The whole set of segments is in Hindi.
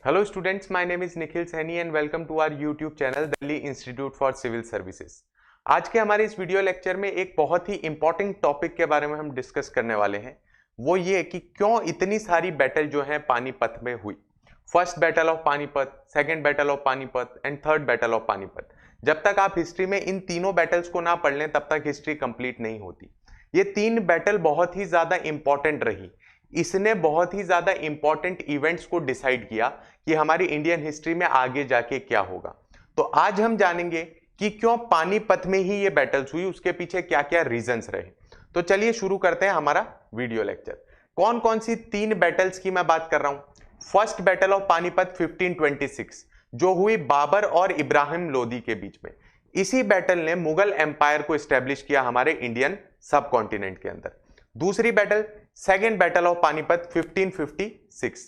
Hello students, my name is Nikhil Saini and welcome to our YouTube channel Delhi institute for civil services. आज के हमारे इस वीडियो लेक्चर में एक बहुत ही इंपॉर्टेंट टॉपिक के बारे में हम डिस्कस करने वाले हैं। वो ये कि क्यों इतनी सारी बैटल जो है पानीपत में हुई। First battle of Panipat, second battle of Panipat and third battle of Panipat. जब तक आप हिस्ट्री में इन तीनों बैटल्स को ना पढ़ लें तब तक हिस्ट्री कंप्लीट नहीं होती। ये तीन बैटल बहुत ही ज्यादा इंपॉर्टेंट रही। इसने बहुत ही ज्यादा इंपॉर्टेंट इवेंट्स को डिसाइड किया कि हमारी इंडियन हिस्ट्री में आगे जाके क्या होगा। तो आज हम जानेंगे कि क्यों पानीपत में ही ये बैटल्स हुई, उसके पीछे क्या क्या रीजंस रहे। तो चलिए शुरू करते हैं हमारा वीडियो लेक्चर। कौन कौन सी तीन बैटल्स की मैं बात कर रहा हूं। फर्स्ट बैटल ऑफ पानीपत 1526 जो हुई बाबर और इब्राहिम लोदी के बीच में। इसी बैटल ने मुगल एम्पायर को एस्टेब्लिश किया हमारे इंडियन सब कॉन्टिनेंट के अंदर। दूसरी battle second battle of Panipat 1556।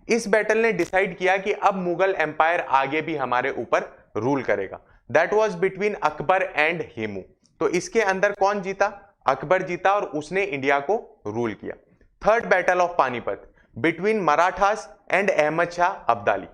इस बैटल ने डिसाइड किया कि अब मुगल एम्पायर आगे भी हमारे ऊपर रूल करेगा। That was between Akbar and Hemu. तो इसके अंदर कौन जीता? अकबर जीता और उसने इंडिया को रूल किया। Third battle of Panipat between Marathas and Ahmad Shah Abdali.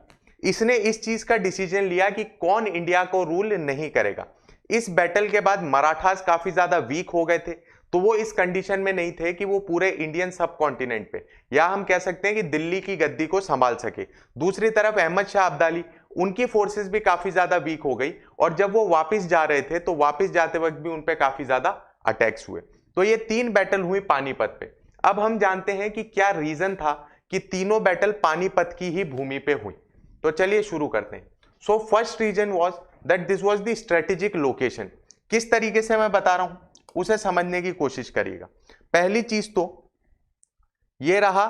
इसने इस चीज का डिसीजन लिया कि कौन इंडिया को रूल नहीं करेगा। इस बैटल के बाद मराठास काफी ज्यादा वीक हो गए थे, तो वो इस कंडीशन में नहीं थे कि वो पूरे इंडियन सब कॉन्टिनेंट पे या हम कह सकते हैं कि दिल्ली की गद्दी को संभाल सके। दूसरी तरफ अहमद शाह अब्दाली, उनकी फोर्सेस भी काफी ज्यादा वीक हो गई और जब वो वापस जा रहे थे तो वापस जाते वक्त भी उन पे काफी ज्यादा अटैक्स हुए। तो ये तीन बैटल हुई पानीपत पे। अब हम जानते हैं कि क्या रीजन था कि तीनों बैटल पानीपत की ही भूमि पे हुई। तो चलिए शुरू करते हैं। So first reason was that this was the strategic location. किस तरीके से मैं बता रहा हूं उसे समझने की कोशिश करिएगा। पहली चीज तो ये रहा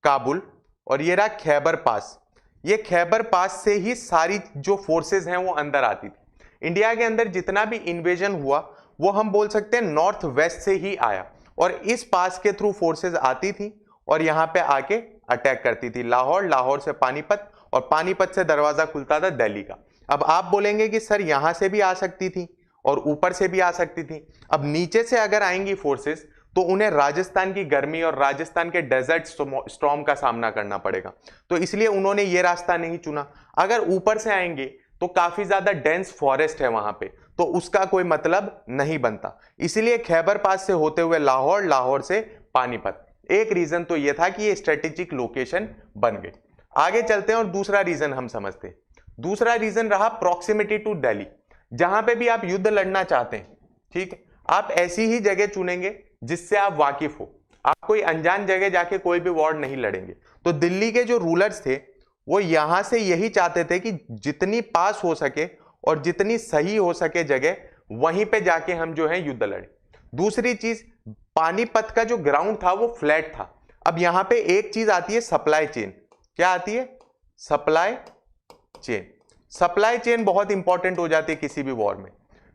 काबुल और ये रहा खैबर पास। ये खैबर पास से ही सारी जो फोर्सेस हैं वो अंदर आती थी। इंडिया के अंदर जितना भी इन्वेजन हुआ वो हम बोल सकते हैं नॉर्थ वेस्ट से ही आया और इस पास के थ्रू फोर्सेस आती थी और यहां पे आके अटैक करती थी। लाहौर, लाहौर से पानीपत और पानीपत से दरवाजा खुलता था दिल्ली का। अब आप बोलेंगे कि सर यहां से भी आ सकती थी और ऊपर से भी आ सकती थी। अब नीचे से अगर आएंगी फोर्सेस तो उन्हें राजस्थान की गर्मी और राजस्थान के डेजर्ट स्टॉर्म का सामना करना पड़ेगा, तो इसलिए उन्होंने ये रास्ता नहीं चुना। अगर ऊपर से आएंगे तो काफी ज्यादा डेंस फॉरेस्ट है वहां पे, तो उसका कोई मतलब नहीं बनता। इसीलिए खैबर पास से होते हुए लाहौर, लाहौर से पानीपत। एक रीजन तो यह था कि ये स्ट्रेटेजिक लोकेशन बन गई। आगे चलते हैं और दूसरा रीजन हम समझते हैं। दूसरा रीजन रहा प्रॉक्सिमिटी टू दिल्ली। जहां पे भी आप युद्ध लड़ना चाहते हैं, ठीक है, आप ऐसी ही जगह चुनेंगे जिससे आप वाकिफ हो। आप कोई अनजान जगह जाके कोई भी वॉर नहीं लड़ेंगे। तो दिल्ली के जो रूलर्स थे वो यहां से यही चाहते थे कि जितनी पास हो सके और जितनी सही हो सके जगह वहीं पे जाके हम जो है युद्ध लड़े। दूसरी चीज, पानीपत का जो ग्राउंड था वो फ्लैट था। अब यहां पे एक चीज आती है सप्लाई चेन। क्या आती है? Supply chain. सप्लाई चेन बहुत इंपॉर्टेंट हो जाती है किसी भी वॉर में।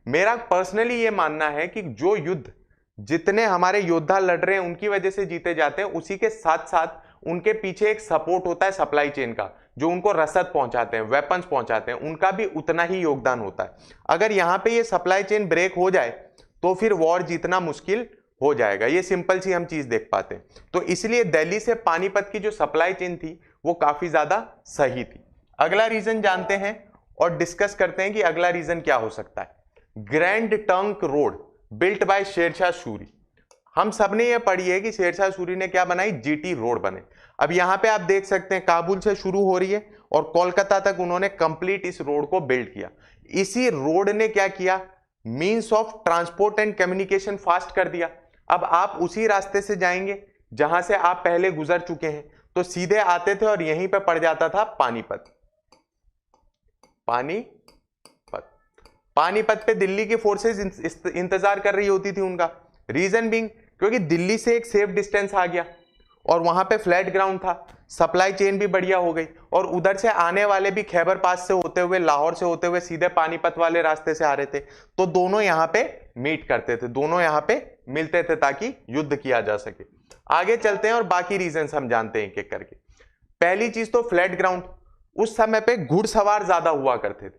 मेरा पर्सनली ये मानना है कि जो युद्ध जितने हमारे योद्धा लड़ रहे हैं उनकी वजह से जीते जाते हैं, उसी के साथ साथ उनके पीछे एक सपोर्ट होता है सप्लाई चेन का, जो उनको रसद पहुंचाते हैं, वेपन्स पहुंचाते हैं, उनका भी उतना ही योगदान होता है। अगर यहां पे ये सप्लाई चेन ब्रेक हो जाए तो फिर वॉर जीतना मुश्किल हो जाएगा। ये सिंपल सी हम चीज देख पाते हैं। तो इसलिए दिल्ली से पानीपत की जो सप्लाई चेन थी वो काफी ज्यादा सही थी। अगला रीजन जानते हैं और डिस्कस करते हैं कि अगला रीजन क्या हो सकता है। Grand trunk road built by Sher Shah Suri. हम सबने ये पढ़ी है कि शेरशाह सूरी ने क्या बनाई? जीटी रोड बने। अब यहां पे आप देख सकते हैं काबुल से शुरू हो रही है और कोलकाता तक उन्होंने कंप्लीट इस रोड को बिल्ड किया। इसी रोड ने क्या किया? Means of transport and communication fast कर दिया। अब आप उसी रास्ते से जाएंगे जहां से आप पहले गुजर चुके हैं, तो सीधे आते थे और यहीं पे पड़ जाता था पानीपत। पानीपत पे दिल्ली की फोर्सेस इंतजार कर रही होती थी उनका। रीजन बीइंग क्योंकि दिल्ली से एक सेफ डिस्टेंस आ गया और वहां पे फ्लैट ग्राउंड था, सप्लाई चेन भी बढ़िया हो गई और उधर से आने वाले भी खैबर पास से होते हुए, लाहौर से होते हुए सीधे पानीपत वाले रास्ते से आ रहे थे। तो दोनों यहां पे मीट करते थे, दोनों यहां पे मिलते थे ताकि युद्ध किया जा सके। आगे चलते हैं और बाकी रीजन हम जानते हैं एक एक करके। पहली चीज तो फ्लैट ग्राउंड। उस समय पे घुड़सवार ज्यादा हुआ करते थे,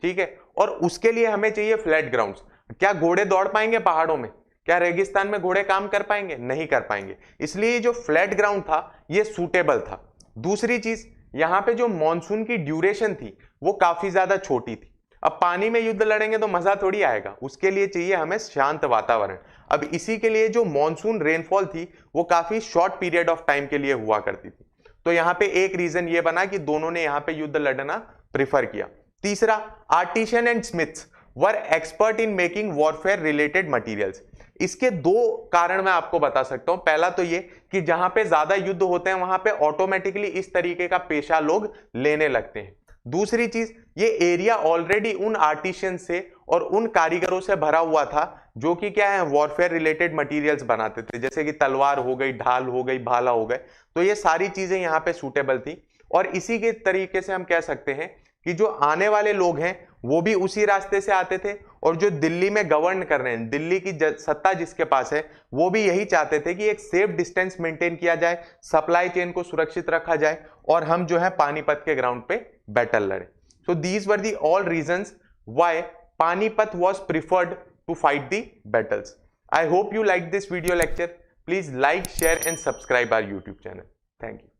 ठीक है, और उसके लिए हमें चाहिए फ्लैट ग्राउंड्स। क्या घोड़े दौड़ पाएंगे पहाड़ों में? क्या रेगिस्तान में घोड़े काम कर पाएंगे? नहीं कर पाएंगे। इसलिए जो फ्लैट ग्राउंड था ये सूटेबल था। दूसरी चीज, यहाँ पे जो मॉनसून की ड्यूरेशन थी वो काफी ज्यादा छोटी थी। अब पानी में युद्ध लड़ेंगे तो मजा थोड़ी आएगा, उसके लिए चाहिए हमें शांत वातावरण। अब इसी के लिए जो मॉनसून रेनफॉल थी वो काफी शॉर्ट पीरियड ऑफ टाइम के लिए हुआ करती थी। तो यहाँ पे एक रीजन ये बना कि दोनों ने यहाँ पे युद्ध लड़ना प्रिफर किया। तीसरा, artisan and Smiths were expert in making warfare related materials. इसके दो कारण मैं आपको बता सकता हूं। पहला तो ये कि जहां पे ज्यादा युद्ध होते हैं वहां पे ऑटोमेटिकली इस तरीके का पेशा लोग लेने लगते हैं। दूसरी चीज, ये एरिया ऑलरेडी उन आर्टिशियन से और उन कारीगरों से भरा हुआ था जो कि क्या है, वॉरफेयर रिलेटेड मटेरियल्स बनाते थे, जैसे कि तलवार हो गई, ढाल हो गई, भाला हो गए। तो ये सारी चीजें यहाँ पे सूटेबल थी। और इसी के तरीके से हम कह सकते हैं कि जो आने वाले लोग हैं वो भी उसी रास्ते से आते थे, और जो दिल्ली में गवर्न कर रहे हैं, दिल्ली की सत्ता जिसके पास है, वो भी यही चाहते थे कि एक सेफ डिस्टेंस मेंटेन किया जाए, सप्लाई चेन को सुरक्षित रखा जाए, और हम जो है पानीपत के ग्राउंड पे बैटल लड़े। So these were the all reasons why Panipat was preferred to fight the battles. I hope you liked this video lecture. Please like, share and subscribe our YouTube channel. Thank you.